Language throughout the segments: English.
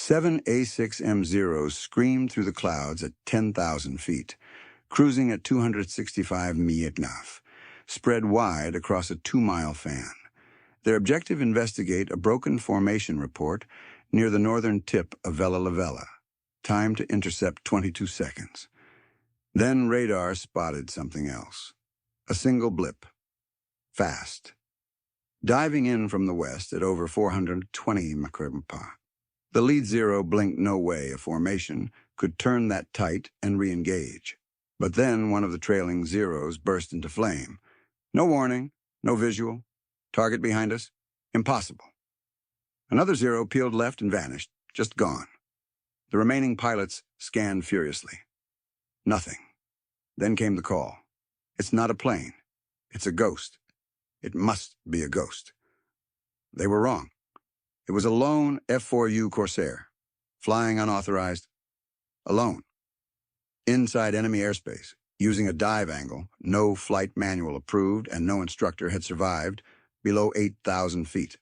7 A6M0s screamed through the clouds at 10,000 feet, cruising at 265 mph, spread wide across a 2-mile fan. Their objective: investigate a broken formation report near the northern tip of Vella Lavella. Time to intercept 22 seconds. Then radar spotted something else. A single blip. Fast. Diving in from the west at over 420 mph. The lead zero blinked no way a formation could turn that tight and re-engage. But then one of the trailing zeros burst into flame. No warning, no visual. Target behind us? Impossible. Another zero peeled left and vanished, just gone. The remaining pilots scanned furiously. Nothing. Then came the call. It's not a plane. It's a ghost. It must be a ghost. They were wrong. It was a lone F4U Corsair, flying unauthorized, alone, inside enemy airspace, using a dive angle, no flight manual approved, and no instructor had survived, below 8,000 feet.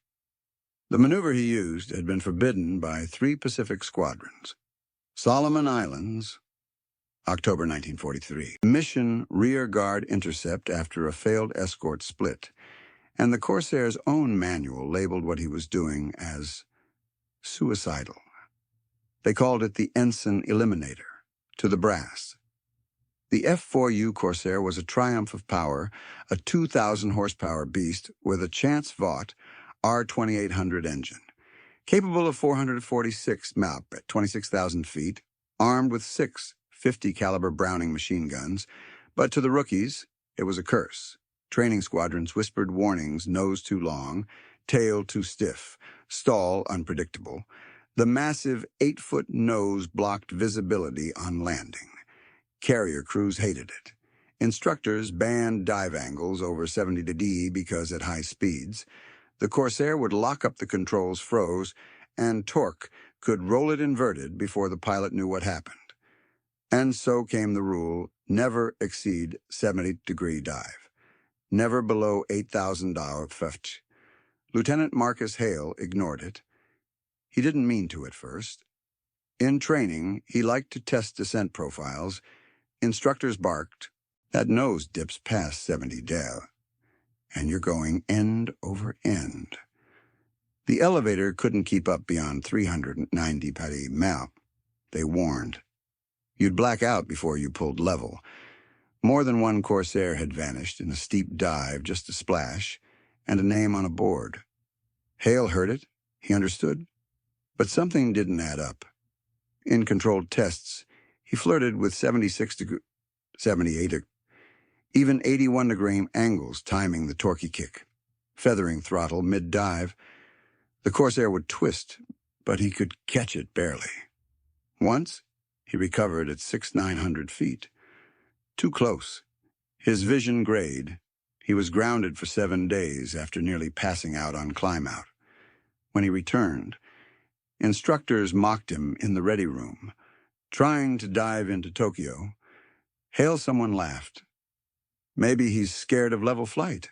The maneuver he used had been forbidden by 3 Pacific squadrons. Solomon Islands, October 1943. Mission rear guard intercept after a failed escort split, and the Corsair's own manual labeled what he was doing as suicidal. They called it the Ensign Eliminator, to the brass. The F4U Corsair was a triumph of power, a 2,000 horsepower beast with a Chance Vought R2800 engine, capable of 446 MAP at 26,000 feet, armed with 6 50 caliber Browning machine guns, but to the rookies, it was a curse. Training squadrons whispered warnings: nose too long, tail too stiff, stall unpredictable. The massive 8-foot nose blocked visibility on landing. Carrier crews hated it. Instructors banned dive angles over 70°D because at high speeds, the Corsair would lock up the controls froze, and torque could roll it inverted before the pilot knew what happened. And so came the rule: never exceed 70-degree dive. Never below 8,000 ft. Lieutenant Marcus Hale ignored it. He didn't mean to at first. In training, he liked to test descent profiles. Instructors barked, "That nose dips past 70 del, and you're going end over end." The elevator couldn't keep up beyond 390 pari MAP. They warned. You'd black out before you pulled level. More than one Corsair had vanished in a steep dive, just a splash, and a name on a board. Hale heard it. He understood. But something didn't add up. In controlled tests, he flirted with 78, even 81-degree angles, timing the torquey kick, feathering throttle mid-dive. The Corsair would twist, but he could catch it barely. Once, he recovered at 6,900 feet. Too close. His vision grayed. He was grounded for 7 days after nearly passing out on climb-out. When he returned, instructors mocked him in the ready room. Trying to dive into Tokyo, Hale someone laughed. Maybe he's scared of level flight.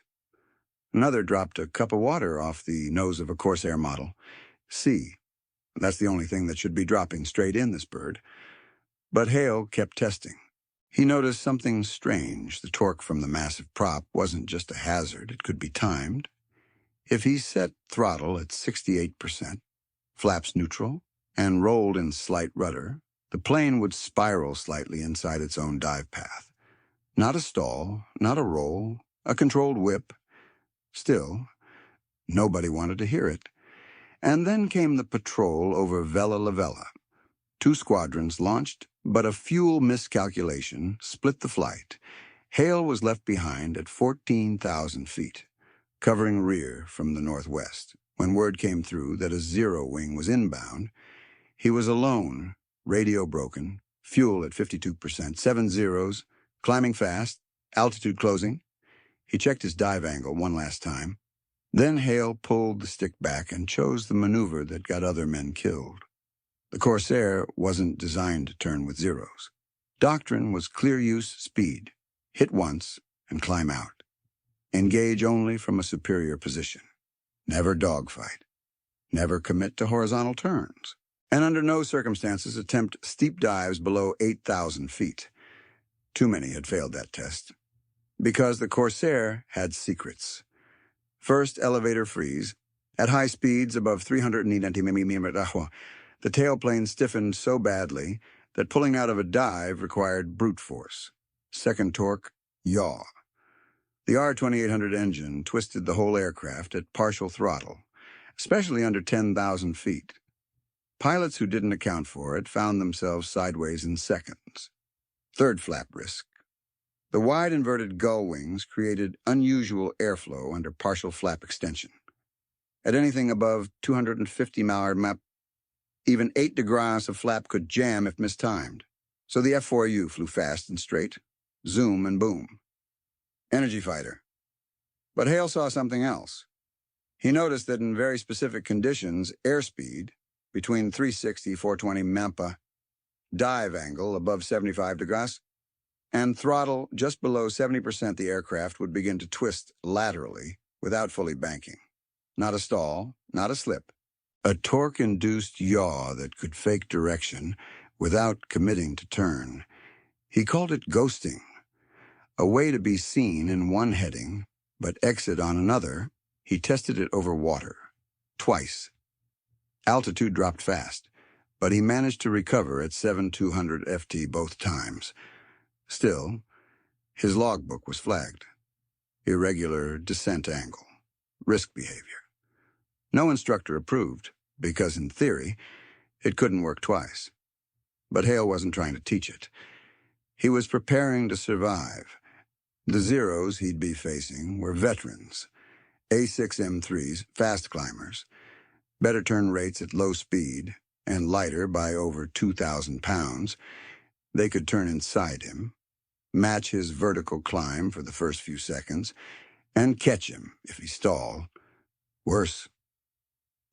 Another dropped a cup of water off the nose of a Corsair model. C. That's the only thing that should be dropping straight in this bird. But Hale kept testing. He noticed something strange. The torque from the massive prop wasn't just a hazard. It could be timed. If he set throttle at 68%, flaps neutral, and rolled in slight rudder, the plane would spiral slightly inside its own dive path. Not a stall, not a roll, a controlled whip. Still, nobody wanted to hear it. And then came the patrol over Vella Lavella. 2 squadrons launched, but a fuel miscalculation split the flight. Hale was left behind at 14,000 feet, covering rear from the northwest. When word came through that a zero wing was inbound, he was alone, radio broken, fuel at 52%, 7 zeros, climbing fast, altitude closing. He checked his dive angle one last time. Then Hale pulled the stick back and chose the maneuver that got other men killed. The Corsair wasn't designed to turn with zeros. Doctrine was clear use speed. Hit once and climb out. Engage only from a superior position. Never dogfight. Never commit to horizontal turns. and under no circumstances attempt steep dives below 8,000 feet. Too many had failed that test. Because the Corsair had secrets. First, elevator freeze. At high speeds above 390 mm, the tailplane stiffened so badly that pulling out of a dive required brute force. Second torque, yaw. The R-2800 engine twisted the whole aircraft at partial throttle, especially under 10,000 feet. Pilots who didn't account for it found themselves sideways in seconds. Third flap risk. The wide inverted gull wings created unusual airflow under partial flap extension. At anything above 250 mAh, even 8 degrees of flap could jam if mistimed. So the F4U flew fast and straight, zoom and boom. Energy fighter. But Hale saw something else. He noticed that in very specific conditions, airspeed, between 360, 420 MPa, dive angle above 75 degrees, and throttle just below 70%, the aircraft would begin to twist laterally without fully banking. Not a stall, not a slip. A torque-induced yaw that could fake direction without committing to turn. He called it ghosting, a way to be seen in one heading, but exit on another. He tested it over water, twice. Altitude dropped fast, but he managed to recover at 7,200 FT both times. Still, his logbook was flagged. Irregular descent angle, risk behavior. No instructor approved, because in theory, it couldn't work twice. But Hale wasn't trying to teach it. He was preparing to survive. The Zeros he'd be facing were veterans, A6M3s, fast climbers, better turn rates at low speed, and lighter by over 2,000 pounds. They could turn inside him, match his vertical climb for the first few seconds, and catch him if he stalled. Worse.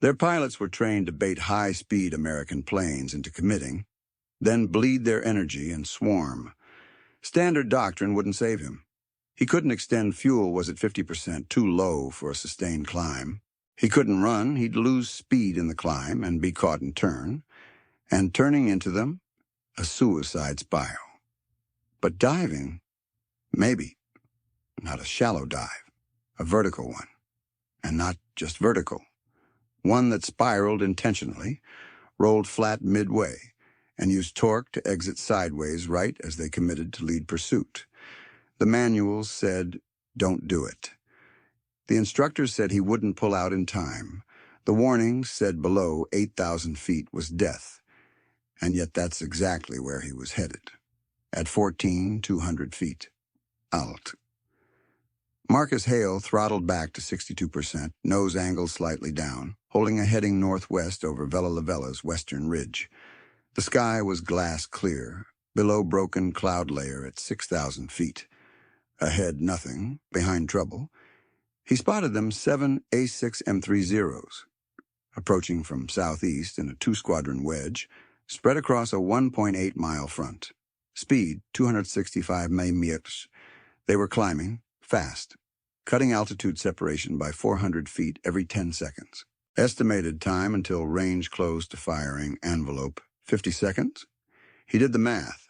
Their pilots were trained to bait high-speed American planes into committing, then bleed their energy and swarm. Standard doctrine wouldn't save him. He couldn't extend fuel was at 50%, too low for a sustained climb. He couldn't run, he'd lose speed in the climb and be caught in turn. And turning into them, a suicide spiral. But diving, maybe. Not a shallow dive, a vertical one. And not just vertical. One that spiraled intentionally, rolled flat midway, and used torque to exit sideways right as they committed to lead pursuit. The manuals said, don't do it. The instructors said he wouldn't pull out in time. The warnings said below 8,000 feet was death. And yet that's exactly where he was headed. At 14,200 feet. Alt. Marcus Hale throttled back to 62%, nose angle slightly down, holding a heading northwest over Vella Lavella's western ridge. The sky was glass clear, below broken cloud layer at 6,000 feet. Ahead, nothing. Behind, trouble. He spotted them 7 A6 M30s, approaching from southeast in a 2-squadron wedge, spread across a 1.8-mile front. Speed, 265 mph. They were climbing, fast, cutting altitude separation by 400 feet every 10 seconds. Estimated time until range closed to firing envelope, 50 seconds. He did the math.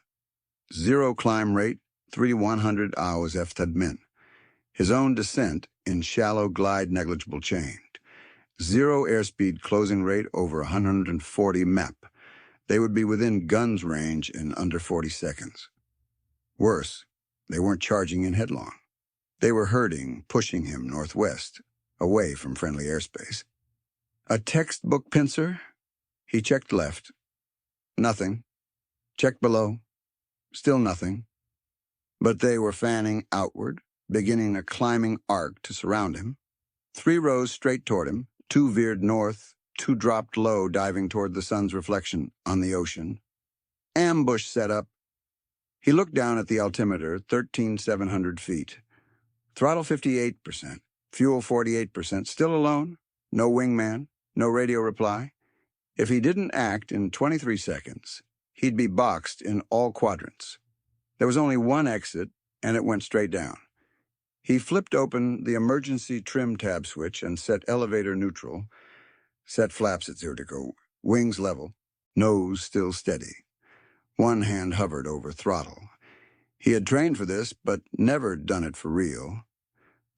0 climb rate, 3,100 hours efter min. His own descent in shallow glide negligible chained. 0 airspeed closing rate over 140 map. They would be within guns range in under 40 seconds. Worse, they weren't charging in headlong. They were herding, pushing him northwest, away from friendly airspace. A textbook pincer? He checked left. Nothing. Checked below. Still nothing. But they were fanning outward, beginning a climbing arc to surround him. 3 rows straight toward him, 2 veered north, 2 dropped low, diving toward the sun's reflection on the ocean. Ambush set up. He looked down at the altimeter, 13,700 feet. Throttle 58%, fuel 48%, still alone, no wingman, no radio reply. If he didn't act in 23 seconds, he'd be boxed in all quadrants. There was only one exit, and it went straight down. He flipped open the emergency trim tab switch and set elevator neutral, set flaps at 0 to go, wings level. nose still steady. One hand hovered over throttle. He had trained for this, but never done it for real.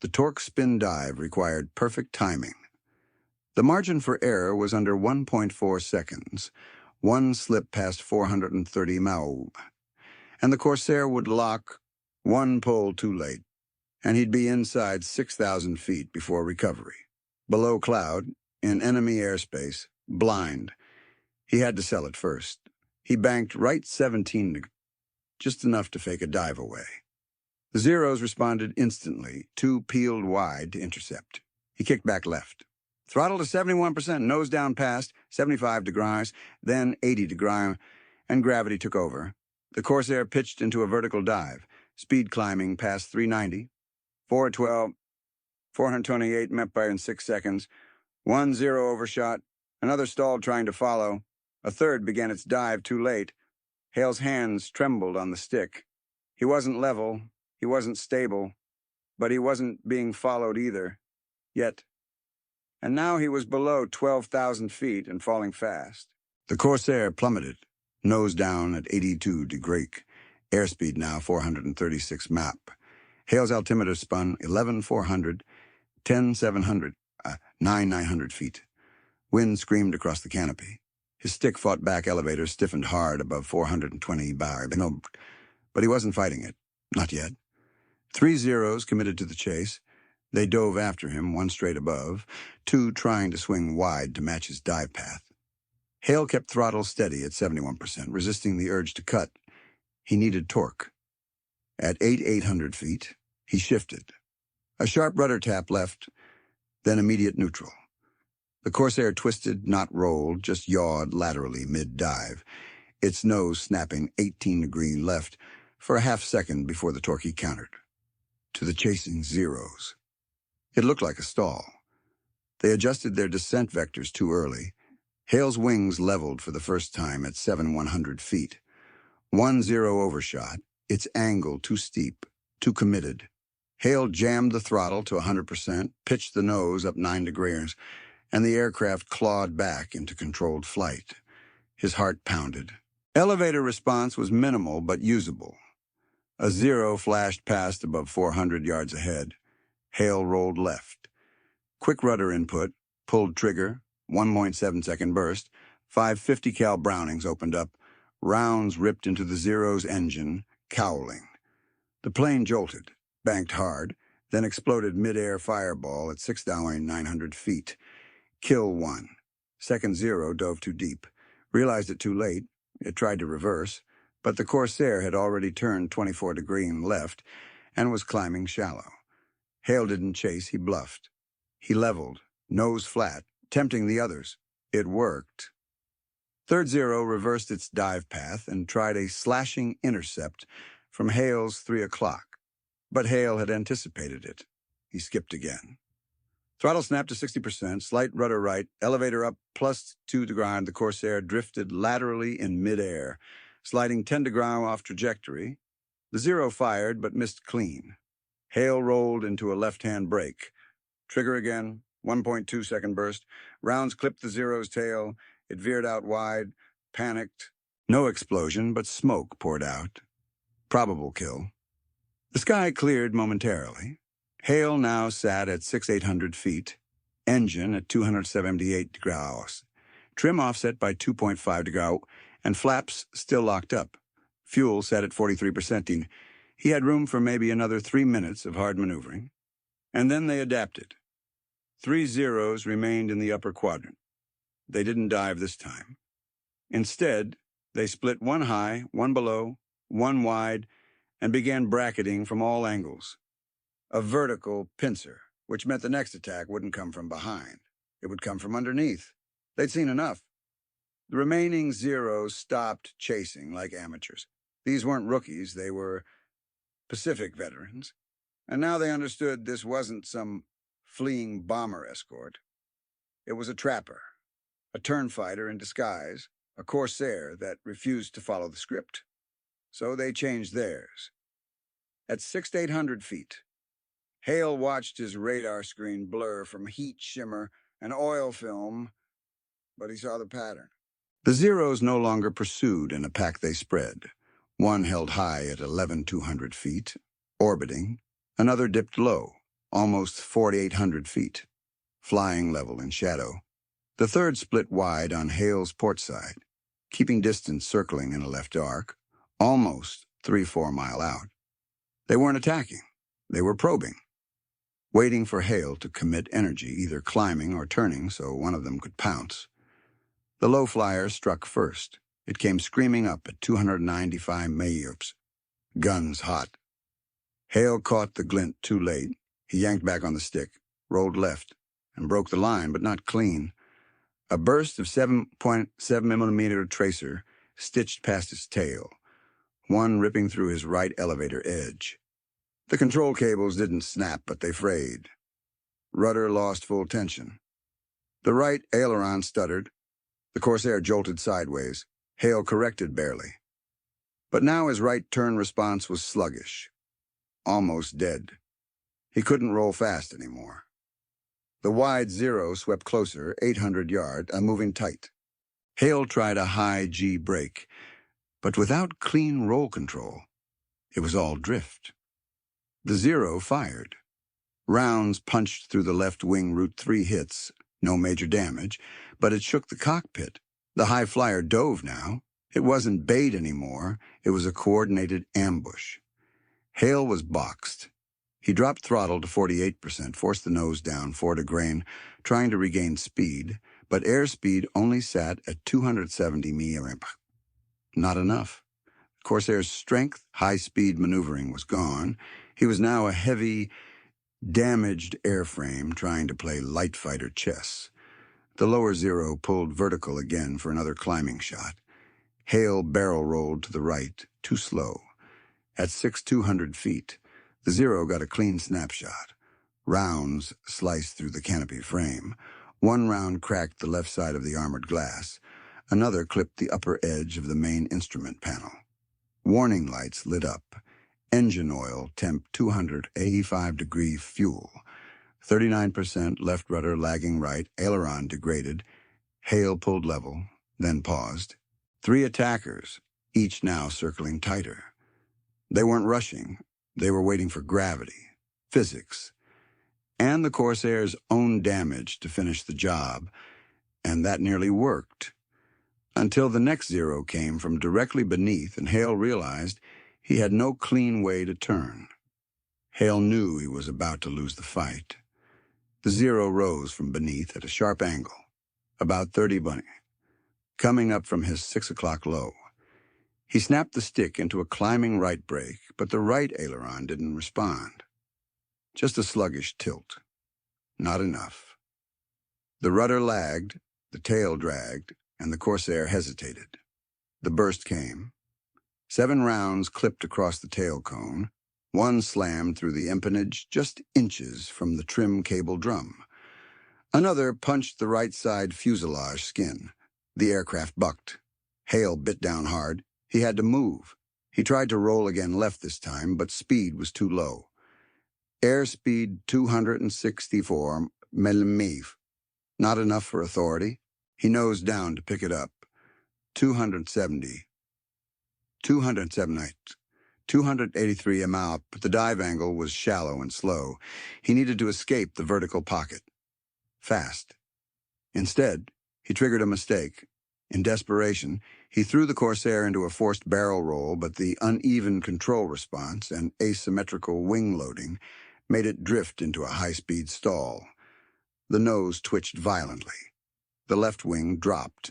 The torque spin dive required perfect timing. The margin for error was under 1.4 seconds. One slip past 430 mph, and the Corsair would lock one pull too late, and he'd be inside 6,000 feet before recovery. Below cloud, in enemy airspace, blind. He had to sell it first. He banked right 17, just enough to fake a dive away. The Zeros responded instantly, two peeled wide to intercept. He kicked back left. Throttle to 71%, nose down past, 75 degrees, then 80 degrees, and gravity took over. The Corsair pitched into a vertical dive, speed climbing past 390, 412, 428 mph in 6 seconds, 1-0 overshot, another stalled trying to follow, a third began its dive too late. Hale's hands trembled on the stick. He wasn't level, he wasn't stable, but he wasn't being followed either, yet. And now he was below 12,000 feet and falling fast. The Corsair plummeted, nose down at 82 degrees, airspeed now 436 map. Hale's altimeter spun 11,400, 10,700, 9,900 feet. Wind screamed across the canopy. His stick fought back elevators stiffened hard above 420 bar. But he wasn't fighting it. Not yet. 3 Zeros committed to the chase. They dove after him, one straight above, two trying to swing wide to match his dive path. Hale kept throttle steady at 71%, resisting the urge to cut. He needed torque. At 8,800 feet, he shifted. A sharp rudder tap left, then immediate neutral. The Corsair twisted, not rolled, just yawed laterally mid-dive, its nose snapping 18 degrees left for a half-second before the torque countered. To the chasing Zeros. It looked like a stall. They adjusted their descent vectors too early. Hale's wings leveled for the first time at 7,100 feet. 1-0 overshot, its angle too steep, too committed. Hale jammed the throttle to 100%, pitched the nose up 9 degrees, and the aircraft clawed back into controlled flight. His heart pounded. Elevator response was minimal but usable. A Zero flashed past above 400 yards ahead. Hale rolled left. Quick rudder input, pulled trigger, 1.7-second burst, 550 cal Brownings opened up, rounds ripped into the Zero's engine, cowling. The plane jolted, banked hard, then exploded mid-air fireball at 6,900 feet. Kill one. Second Zero dove too deep. Realized it too late. It tried to reverse, but the Corsair had already turned 24 degrees left and was climbing shallow. Hale didn't chase, he bluffed. He leveled, nose flat, tempting the others. It worked. Third Zero reversed its dive path and tried a slashing intercept from Hale's 3 o'clock. But Hale had anticipated it. He skipped again. Throttle snapped to 60%, slight rudder right, elevator up plus 2 degrees. The Corsair drifted laterally in midair, sliding 10 degrees off trajectory. The Zero fired but missed clean. Hale rolled into a left-hand brake. Trigger again, 1.2-second burst. Rounds clipped the Zero's tail. It veered out wide, panicked. No explosion, but smoke poured out. Probable kill. The sky cleared momentarily. Hale now sat at 6,800 feet, engine at 278 degrees, trim offset by 2.5 degrees, and flaps still locked up. Fuel set at 43%. He had room for maybe another 3 minutes of hard maneuvering. And then they adapted. 3 Zeros remained in the upper quadrant. They didn't dive this time. Instead, they split one high, one below, one wide, and began bracketing from all angles. A vertical pincer, which meant the next attack wouldn't come from behind. It would come from underneath. They'd seen enough. The remaining Zeros stopped chasing like amateurs. These weren't rookies, they were Pacific veterans. And now they understood this wasn't some fleeing bomber escort. It was a trapper, a turn fighter in disguise, a Corsair that refused to follow the script. So they changed theirs. At 6,800 feet, Hale watched his radar screen blur from heat shimmer and oil film, but he saw the pattern. The Zeros no longer pursued in a pack they spread. One held high at 11,200 feet, orbiting. Another dipped low, almost 4,800 feet, flying level in shadow. The third split wide on Hale's port side, keeping distance circling in a left arc, almost 3-4 mile out. They weren't attacking. They were probing, waiting for Hale to commit energy, either climbing or turning so one of them could pounce. The low flyer struck first. It came screaming up at 295 mayups, guns hot. Hale caught the glint too late. He yanked back on the stick, rolled left, and broke the line, but not clean. A burst of 7.7mm tracer stitched past his tail, one ripping through his right elevator edge. The control cables didn't snap, but they frayed. Rudder lost full tension. The right aileron stuttered. The Corsair jolted sideways. Hale corrected barely. But now his right turn response was sluggish, almost dead. He couldn't roll fast anymore. The wide Zero swept closer, 800 yards, moving tight. Hale tried a high G brake, but without clean roll control, it was all drift. The Zero fired. Rounds punched through the left wing route 3 hits, no major damage, but it shook the cockpit. The high flyer dove now. It wasn't bait anymore. It was a coordinated ambush. Hale was boxed. He dropped throttle to 48%, forced the nose down 4 to grain, trying to regain speed, but airspeed only sat at 270 mph. Not enough. Corsair's strength, high-speed maneuvering was gone. He was now a heavy, damaged airframe trying to play light fighter chess. The lower Zero pulled vertical again for another climbing shot. Hale barrel rolled to the right, too slow. At 6,200 feet, the Zero got a clean snapshot. Rounds sliced through the canopy frame. One round cracked the left side of the armored glass. Another clipped the upper edge of the main instrument panel. Warning lights lit up. Engine oil, temp 285 degree fuel. 39% left rudder lagging right, aileron degraded. Hale pulled level, then paused. 3 attackers, each now circling tighter. They weren't rushing. They were waiting for gravity, physics, and the Corsair's own damage to finish the job, and that nearly worked. Until the next Zero came from directly beneath, and Hale realized he had no clean way to turn. Hale knew he was about to lose the fight. The Zero rose from beneath at a sharp angle, about 30 bunny, coming up from his 6 o'clock low. He snapped the stick into a climbing right brake, but the right aileron didn't respond. Just a sluggish tilt. Not enough. The rudder lagged, the tail dragged, and the Corsair hesitated. The burst came. 7 rounds clipped across the tail cone. One slammed through the empennage just inches from the trim cable drum. Another punched the right side fuselage skin. The aircraft bucked. Hale bit down hard. He had to move. He tried to roll again left this time, but speed was too low. Airspeed 264 mph. Not enough for authority. He nosed down to pick it up. 270. 283 mph, but the dive angle was shallow and slow. He needed to escape the vertical pocket. Fast. Instead, he triggered a mistake. In desperation, he threw the Corsair into a forced barrel roll, but the uneven control response and asymmetrical wing loading made it drift into a high-speed stall. The nose twitched violently. The left wing dropped.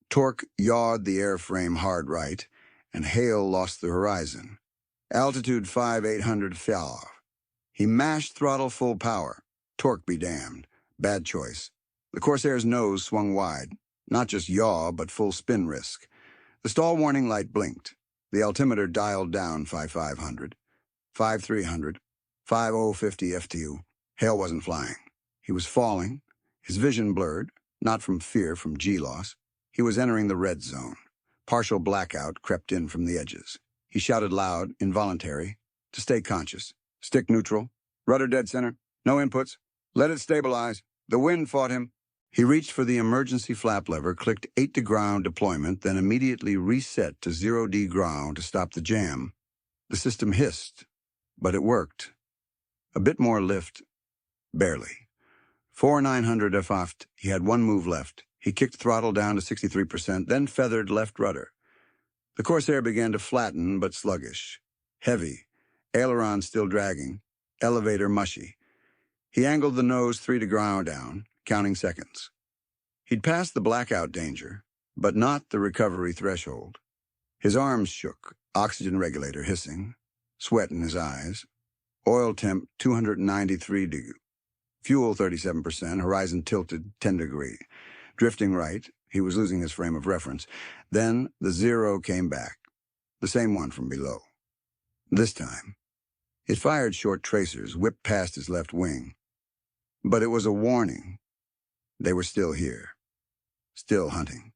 Torque yawed the airframe hard right, and Hale lost the horizon. Altitude 5,800 fell. He mashed throttle full power. Torque be damned. Bad choice. The Corsair's nose swung wide. Not just yaw, but full spin risk. The stall warning light blinked. The altimeter dialed down 5,500, 5,300, 5,050 FTU. Hale wasn't flying. He was falling. His vision blurred, not from fear, from G-loss. He was entering the red zone. Partial blackout crept in from the edges. He shouted loud, involuntary, to stay conscious. Stick neutral. Rudder dead center. No inputs. Let it stabilize. The wind fought him. He reached for the emergency flap lever, clicked 8 to ground deployment, then immediately reset to 0D ground to stop the jam. The system hissed, but it worked. A bit more lift, barely. 4900 aft, he had one move left. He kicked throttle down to 63%, then feathered left rudder. The Corsair began to flatten, but sluggish. Heavy, aileron still dragging, elevator mushy. He angled the nose 3 to ground down, counting seconds. He'd passed the blackout danger, but not the recovery threshold. His arms shook, oxygen regulator hissing, sweat in his eyes. Oil temp 293 degrees. Fuel 37%, horizon tilted 10 degrees. Drifting right, he was losing his frame of reference. Then the 0 came back, the same one from below. This time, it fired short tracers, whipped past his left wing. But it was a warning. They were still here, still hunting.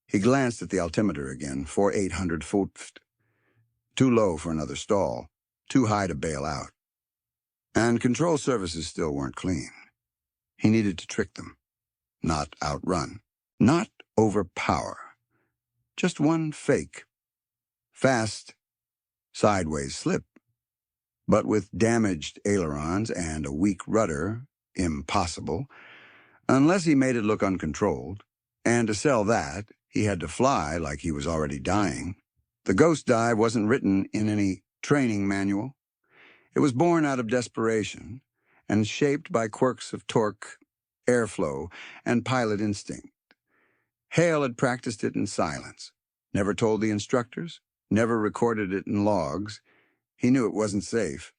He glanced at the altimeter again, 4800 foot. Too low for another stall, too high to bail out. And control surfaces still weren't clean. He needed to trick them, not outrun, not overpower. Just one fake. Fast, sideways slip. But with damaged ailerons and a weak rudder, impossible, unless he made it look uncontrolled. And to sell that, he had to fly like he was already dying. The ghost dive wasn't written in any training manual. It was born out of desperation and shaped by quirks of torque, airflow, and pilot instinct. Hale had practiced it in silence, never told the instructors, never recorded it in logs. He knew it wasn't safe.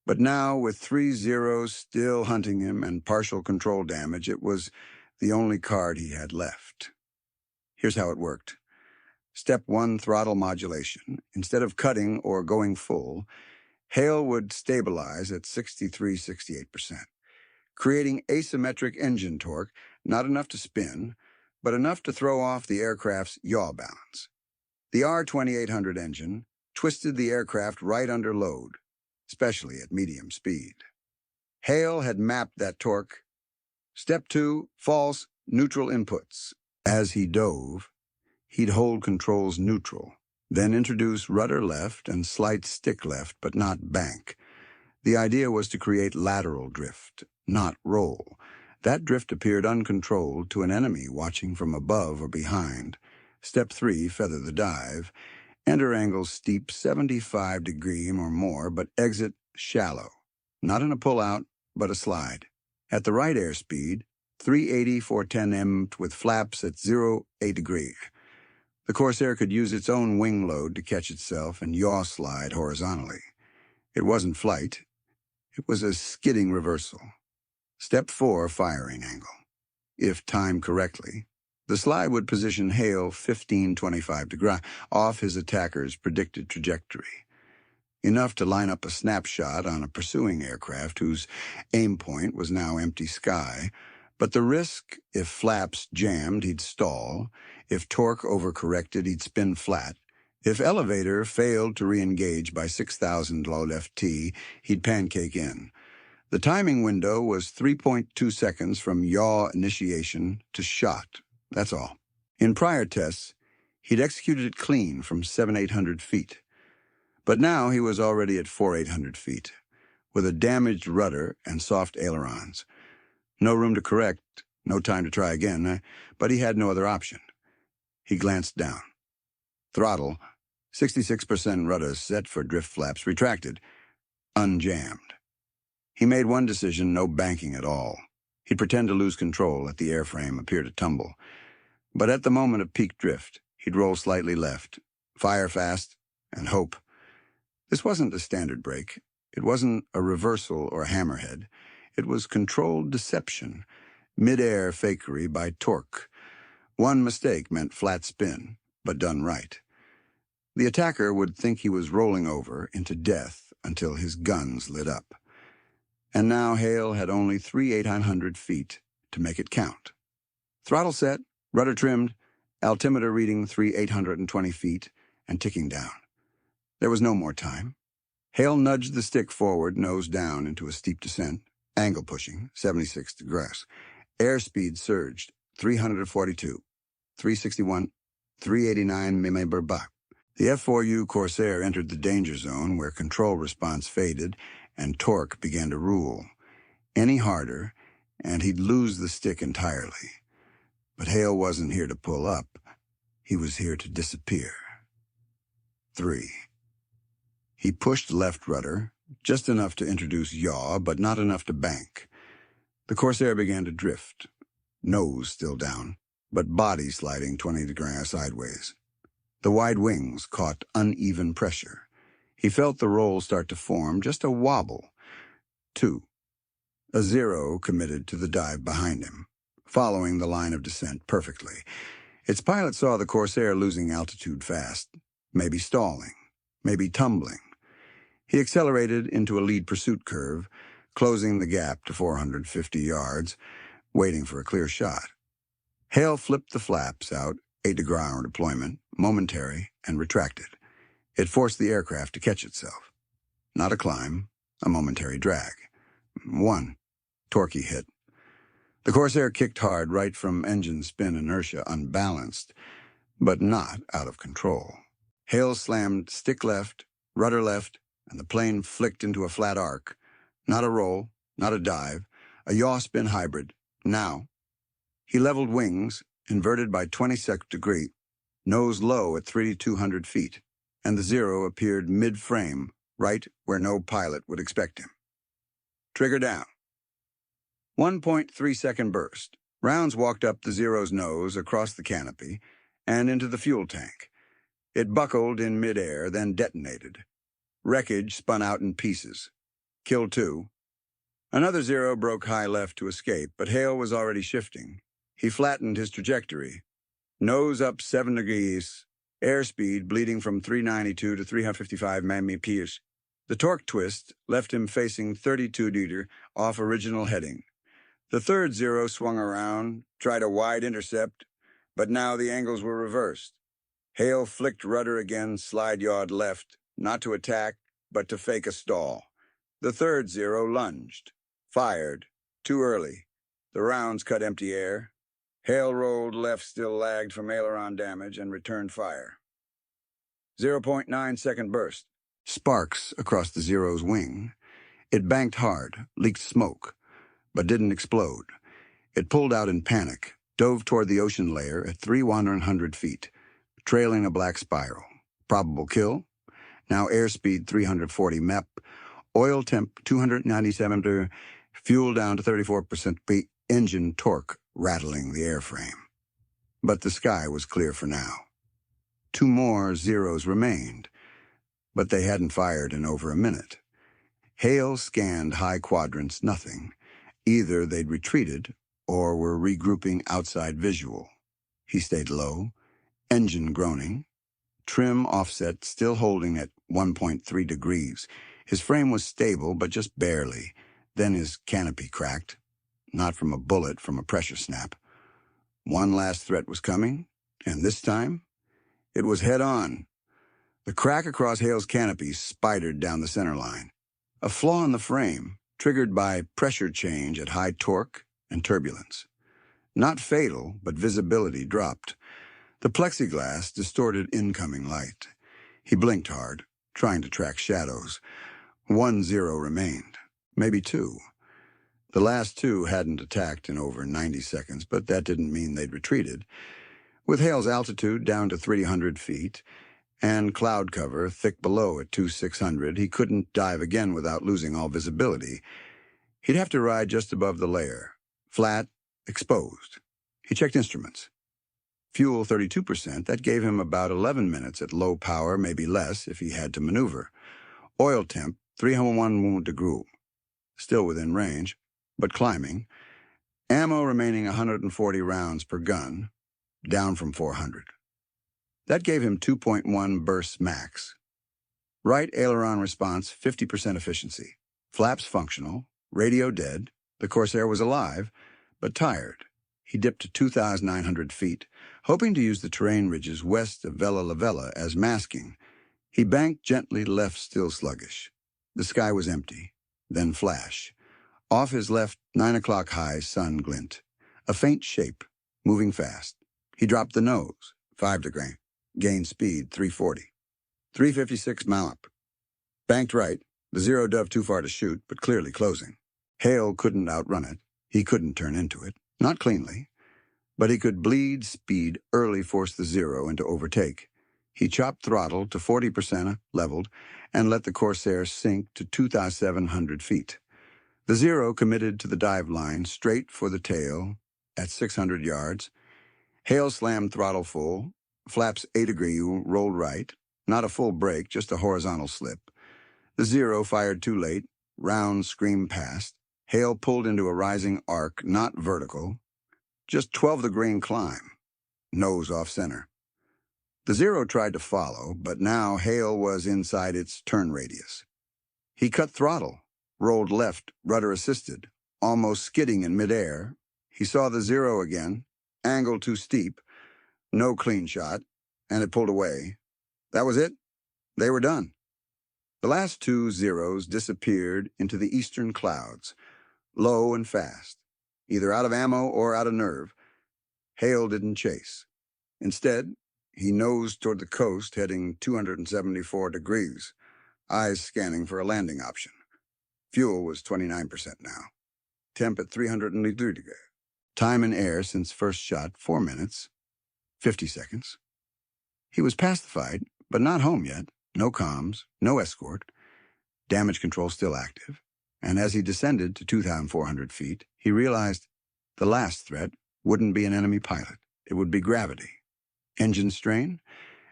But now, with 3 zeros still hunting him and partial control damage, it was the only card he had left. Here's how it worked. Step 1, throttle modulation. Instead of cutting or going full, Hale would stabilize at 63–68%, creating asymmetric engine torque, not enough to spin, but enough to throw off the aircraft's yaw balance. The R2800 engine twisted the aircraft right under load, especially at medium speed. Hale had mapped that torque. Step 2, false, neutral inputs. As he dove, he'd hold controls neutral, then introduce rudder left and slight stick left, but not bank. The idea was to create lateral drift, not roll. That drift appeared uncontrolled to an enemy watching from above or behind. Step 3, feather the dive. Enter angle steep 75 degrees or more, but exit shallow. Not in a pull-out, but a slide. At the right airspeed, 380–410 m with flaps at 0–8 degrees. The Corsair could use its own wing load to catch itself and yaw slide horizontally. It wasn't flight. It was a skidding reversal. Step 4, firing angle. If timed correctly, the slide would position Hale 15–25 degrees off his attacker's predicted trajectory, enough to line up a snapshot on a pursuing aircraft whose aim point was now empty sky. But the risk, if flaps jammed, he'd stall. If torque overcorrected, he'd spin flat. If elevator failed to re-engage by 6,000 load FT, he'd pancake in. The timing window was 3.2 seconds from yaw initiation to shot. That's all. In prior tests, he'd executed it clean from 700–800 feet. But now he was already at 4,800 feet, with a damaged rudder and soft ailerons. No room to correct, no time to try again, but he had no other option. He glanced down. Throttle, 66% rudder set for drift flaps, retracted, unjammed. He made one decision, no banking at all. He'd pretend to lose control, let the airframe appear to tumble. But at the moment of peak drift, he'd roll slightly left, fire fast, and hope. This wasn't a standard brake. It wasn't a reversal or a hammerhead. It was controlled deception, mid-air fakery by torque. One mistake meant flat spin, but done right. The attacker would think he was rolling over into death until his guns lit up. And now Hale had only 3,800 feet to make it count. Throttle set, rudder trimmed, altimeter reading 3,820 feet, and ticking down. There was no more time. Hale nudged the stick forward, nose down into a steep descent, angle pushing, 76 degrees. Airspeed surged, 342, 361, 389 mm/Bach. The F4U Corsair entered the danger zone where control response faded and torque began to rule. Any harder, and he'd lose the stick entirely. But Hale wasn't here to pull up. He was here to disappear. 3. He pushed left rudder, just enough to introduce yaw, but not enough to bank. The Corsair began to drift, nose still down, but body sliding 20 degrees sideways. The wide wings caught uneven pressure. He felt the roll start to form, just a wobble. 2. A 0 committed to the dive behind him, following the line of descent perfectly. Its pilot saw the Corsair losing altitude fast, maybe stalling, maybe tumbling. He accelerated into a lead pursuit curve, closing the gap to 450 yards, waiting for a clear shot. Hale flipped the flaps out, 8-degree deployment, momentary, and retracted. It forced the aircraft to catch itself. Not a climb, a momentary drag. 1. Torquey hit. The Corsair kicked hard right from engine spin inertia, unbalanced, but not out of control. Hale slammed stick left, rudder left, and the plane flicked into a flat arc. Not a roll, not a dive, a yaw-spin hybrid. Now, he leveled wings, inverted by 22nd degree, nose low at 3,200 feet, and the 0 appeared mid-frame, right where no pilot would expect him. Trigger down. 1.3-second burst. Rounds walked up the 0's nose across the canopy and into the fuel tank. It buckled in midair, then detonated. Wreckage spun out in pieces. Killed 2. Another 0 broke high left to escape, but Hale was already shifting. He flattened his trajectory. Nose up 7 degrees, airspeed bleeding from 392 to 355 mph. The torque twist left him facing 32 meter off original heading. The third 0 swung around, tried a wide intercept, but now the angles were reversed. Hale flicked rudder again, slide yawed left, not to attack, but to fake a stall. The third 0 lunged, fired, too early. The rounds cut empty air. Hale rolled left, still lagged from aileron damage, and returned fire. 0.9-second burst. Sparks across the 0's wing. It banked hard, leaked smoke, but didn't explode. It pulled out in panic, dove toward the ocean layer at 3,100 feet, trailing a black spiral. Probable kill? Now airspeed 340 mep, oil temp 297, fuel down to 34%, engine torque rattling the airframe. But the sky was clear for now. 2 more 0's remained, but they hadn't fired in over a minute. Hale scanned high quadrants, nothing. Either they'd retreated or were regrouping outside visual. He stayed low, engine groaning, trim offset still holding at 1.3 degrees. His frame was stable, but just barely. Then his canopy cracked, not from a bullet, from a pressure snap. One last threat was coming, and this time, it was head-on. The crack across Hale's canopy spidered down the center line. A flaw in the frame, triggered by pressure change at high torque and turbulence. Not fatal, but visibility dropped. The plexiglass distorted incoming light. He blinked hard, trying to track shadows. 1 0 remained, maybe 2. The last 2 hadn't attacked in over 90 seconds, but that didn't mean they'd retreated. With Hale's altitude down to 300 feet and cloud cover thick below at 2,600, he couldn't dive again without losing all visibility. He'd have to ride just above the layer, flat, exposed. He checked instruments. Fuel 32%, that gave him about 11 minutes at low power, maybe less if he had to maneuver. Oil temp, 301 degrees, still within range, but climbing. Ammo remaining 140 rounds per gun, down from 400. That gave him 2.1 bursts max. Right aileron response, 50% efficiency. Flaps functional, radio dead. The Corsair was alive, but tired. He dipped to 2,900 feet, hoping to use the terrain ridges west of Vella Lavella as masking. He banked gently left, still sluggish. The sky was empty, then flash. Off his left, 9 o'clock high sun glint. A faint shape, moving fast. He dropped the nose, 5 degrees. Gained speed, 340. 356 Malop. Banked right. The Zero dove too far to shoot, but clearly closing. Hale couldn't outrun it. He couldn't turn into it. Not cleanly. But he could bleed speed early force the Zero into overtake. He chopped throttle to 40% leveled and let the Corsair sink to 2,700 feet. The Zero committed to the dive line straight for the tail at 600 yards. Hale slammed throttle full. Flaps 8 degrees, rolled right. Not a full brake, just a horizontal slip. The Zero fired too late. Round screamed past. Hale pulled into a rising arc, not vertical. Just 12-degree climb. Nose off center. The Zero tried to follow, but now Hale was inside its turn radius. He cut throttle, rolled left, rudder assisted, almost skidding in midair. He saw the Zero again, angle too steep, no clean shot, and it pulled away. That was it. They were done. The last two Zeros disappeared into the eastern clouds, low and fast, either out of ammo or out of nerve. Hale didn't chase. Instead, he nosed toward the coast, heading 274 degrees, eyes scanning for a landing option. Fuel was 29% now. Temp at 303 degrees. Time in air since first shot, 4 minutes, 50 seconds. He was past the fight, but not home yet. No comms, no escort. Damage control still active. And as he descended to 2,400 feet, he realized the last threat wouldn't be an enemy pilot. It would be gravity. Engine strain,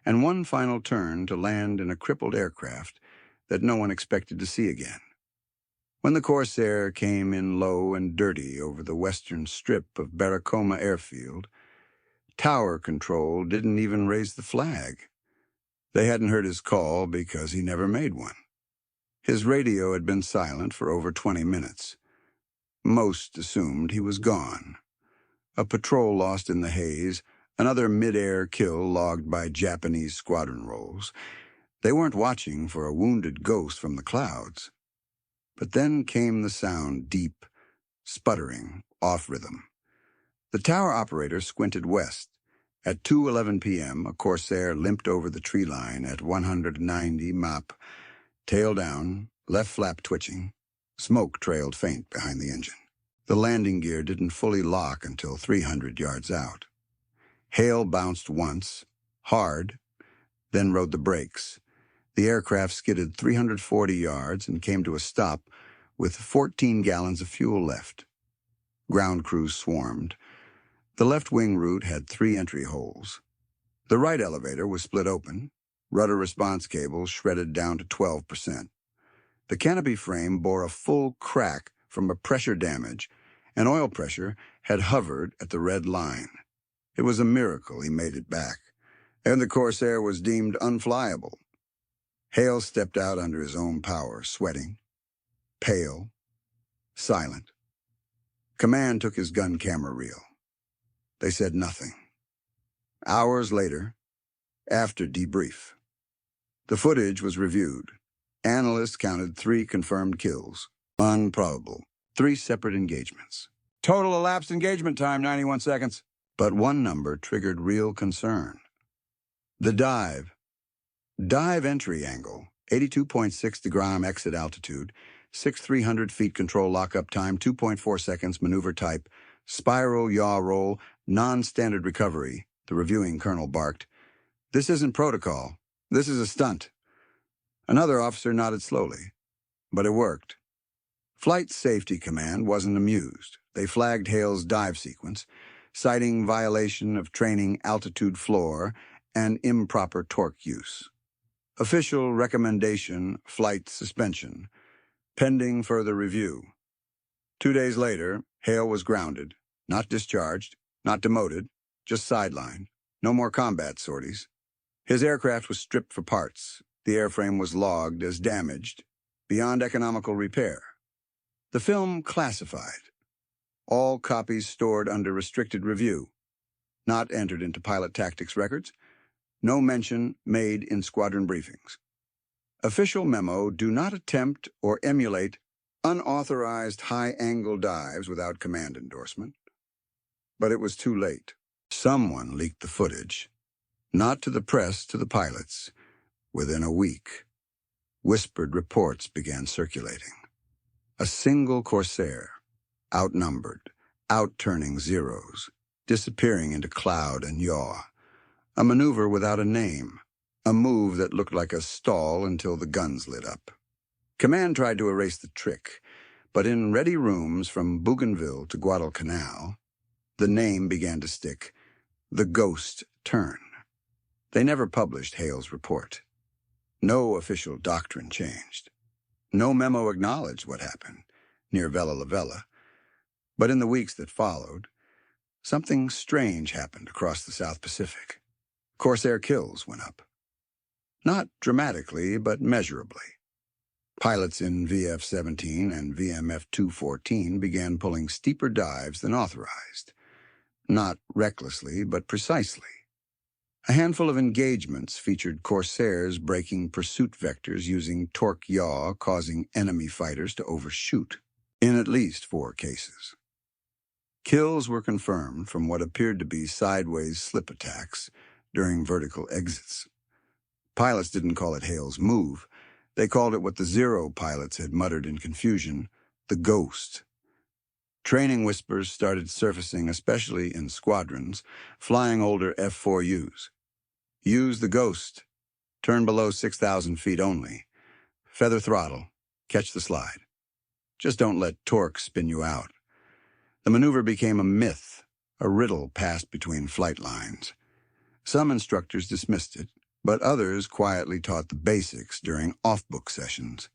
and one final turn to land in a crippled aircraft that no one expected to see again. When the Corsair came in low and dirty over the western strip of Barracoma Airfield, tower control didn't even raise the flag. They hadn't heard his call because he never made one. His radio had been silent for over 20 minutes. Most assumed he was gone. A patrol lost in the haze, another mid-air kill logged by Japanese squadron rolls. They weren't watching for a wounded ghost from the clouds. But then came the sound, deep, sputtering, off rhythm. The tower operator squinted west. At 2:11 p.m., a Corsair limped over the tree line at 190 mop, tail down, left flap twitching. Smoke trailed faint behind the engine. The landing gear didn't fully lock until 300 yards out. Hale bounced once, hard, then rode the brakes. The aircraft skidded 340 yards and came to a stop with 14 gallons of fuel left. Ground crews swarmed. The left wing route had 3 entry holes. The right elevator was split open, rudder response cables shredded down to 12%. The canopy frame bore a full crack from a pressure damage, and oil pressure had hovered at the red line. It was a miracle he made it back, and the Corsair was deemed unflyable. Hale stepped out under his own power, sweating, pale, silent. Command took his gun camera reel. They said nothing. Hours later, after debrief, the footage was reviewed. Analysts counted 3 confirmed kills. Unprobable. 3 separate engagements. Total elapsed engagement time, 91 seconds. But one number triggered real concern. The dive. Dive entry angle, 82.6 degree exit altitude, 6,300 feet control lockup time, 2.4 seconds maneuver type, spiral yaw roll, non-standard recovery, the reviewing colonel barked. This isn't protocol. This is a stunt. Another officer nodded slowly, but it worked. Flight Safety Command wasn't amused. They flagged Hale's dive sequence, citing violation of training altitude floor and improper torque use. Official recommendation, flight suspension, pending further review. 2 days later, Hale was grounded, not discharged, not demoted, just sidelined. No more combat sorties. His aircraft was stripped for parts. The airframe was logged as damaged, beyond economical repair. The film classified. All copies stored under restricted review, not entered into pilot tactics records. No mention made in squadron briefings. Official memo: do not attempt or emulate unauthorized high-angle dives without command endorsement. But it was too late. Someone leaked the footage. Not to the press, to the pilots. Within a week, whispered reports began circulating. A single Corsair, outnumbered, outturning Zeros, disappearing into cloud and yaw. A maneuver without a name. A move that looked like a stall until the guns lit up. Command tried to erase the trick, but in ready rooms from Bougainville to Guadalcanal, the name began to stick. The ghost turn. They never published Hale's report. No official doctrine changed. No memo acknowledged what happened near Vella, Lavella. But in the weeks that followed, something strange happened across the South Pacific. Corsair kills went up. Not dramatically, but measurably. Pilots in VF-17 and VMF-214 began pulling steeper dives than authorized. Not recklessly, but precisely. A handful of engagements featured Corsairs breaking pursuit vectors using torque yaw, causing enemy fighters to overshoot, in at least 4 cases. Kills were confirmed from what appeared to be sideways slip attacks during vertical exits. Pilots didn't call it Hale's move. They called it what the Zero pilots had muttered in confusion, the ghost. Training whispers started surfacing, especially in squadrons, flying older F4Us. Use the ghost. Turn below 6,000 feet only. Feather throttle. Catch the slide. Just don't let torque spin you out. The maneuver became a myth, a riddle passed between flight lines. Some instructors dismissed it, but others quietly taught the basics during off-book sessions.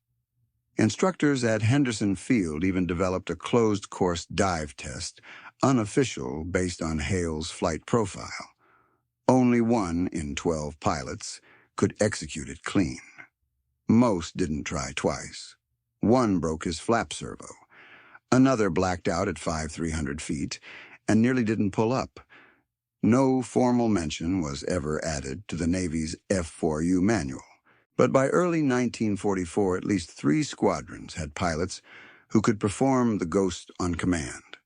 Instructors at Henderson Field even developed a closed-course dive test, unofficial based on Hale's flight profile. Only 1 in 12 pilots could execute it clean. Most didn't try twice. 1 broke his flap servo. Another blacked out at 5,300 feet and nearly didn't pull up. No formal mention was ever added to the Navy's F4U manual. But by early 1944, at least 3 squadrons had pilots who could perform the ghost on command.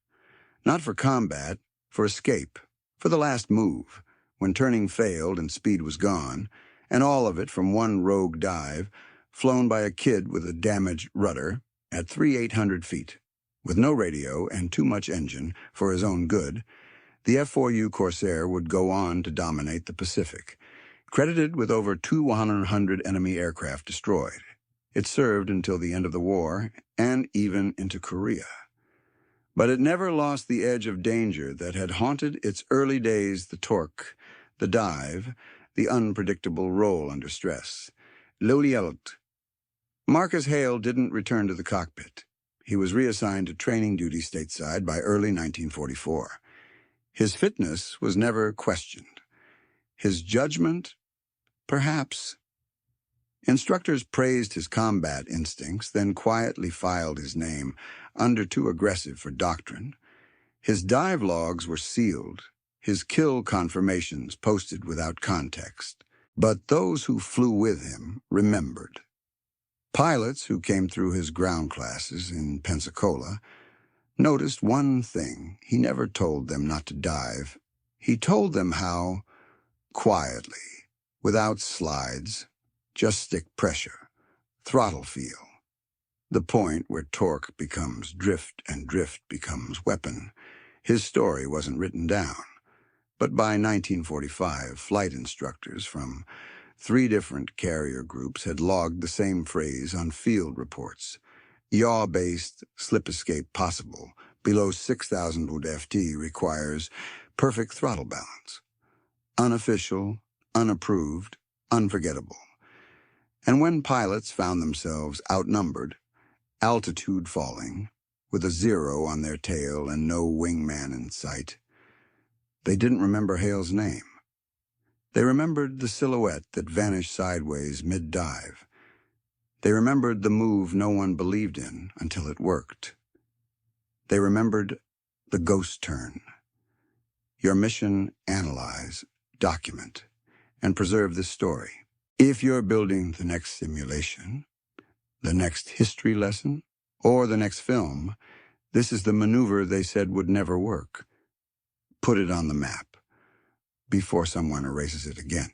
Not for combat, for escape, for the last move, when turning failed and speed was gone, and all of it from 1 rogue dive, flown by a kid with a damaged rudder at 3,800 feet. With no radio and too much engine for his own good, the F4U Corsair would go on to dominate the Pacific, credited with over 200 enemy aircraft destroyed. It served until the end of the war, and even into Korea. But it never lost the edge of danger that had haunted its early days: the torque, the dive, the unpredictable roll under stress. L'Olielt. Marcus Hale didn't return to the cockpit. He was reassigned to training duty stateside by early 1944. His fitness was never questioned. His judgment, perhaps. Instructors praised his combat instincts, then quietly filed his name, under too aggressive for doctrine. His dive logs were sealed, his kill confirmations posted without context. But those who flew with him remembered. Pilots who came through his ground classes in Pensacola noticed one thing: he never told them not to dive. He told them how, quietly, without slides, just stick pressure, throttle feel. The point where torque becomes drift and drift becomes weapon. His story wasn't written down. But by 1945, flight instructors from 3 different carrier groups had logged the same phrase on field reports: yaw-based slip escape possible. Below 6,000 FT requires perfect throttle balance. Unofficial, unapproved, unforgettable. And when pilots found themselves outnumbered, altitude falling, with a 0 on their tail and no wingman in sight, they didn't remember Hale's name. They remembered the silhouette that vanished sideways mid-dive. They remembered the move no one believed in until it worked. They remembered the ghost turn. Your mission: analyze, document, and preserve this story. If you're building the next simulation, the next history lesson, or the next film, this is the maneuver they said would never work. Put it on the map before someone erases it again.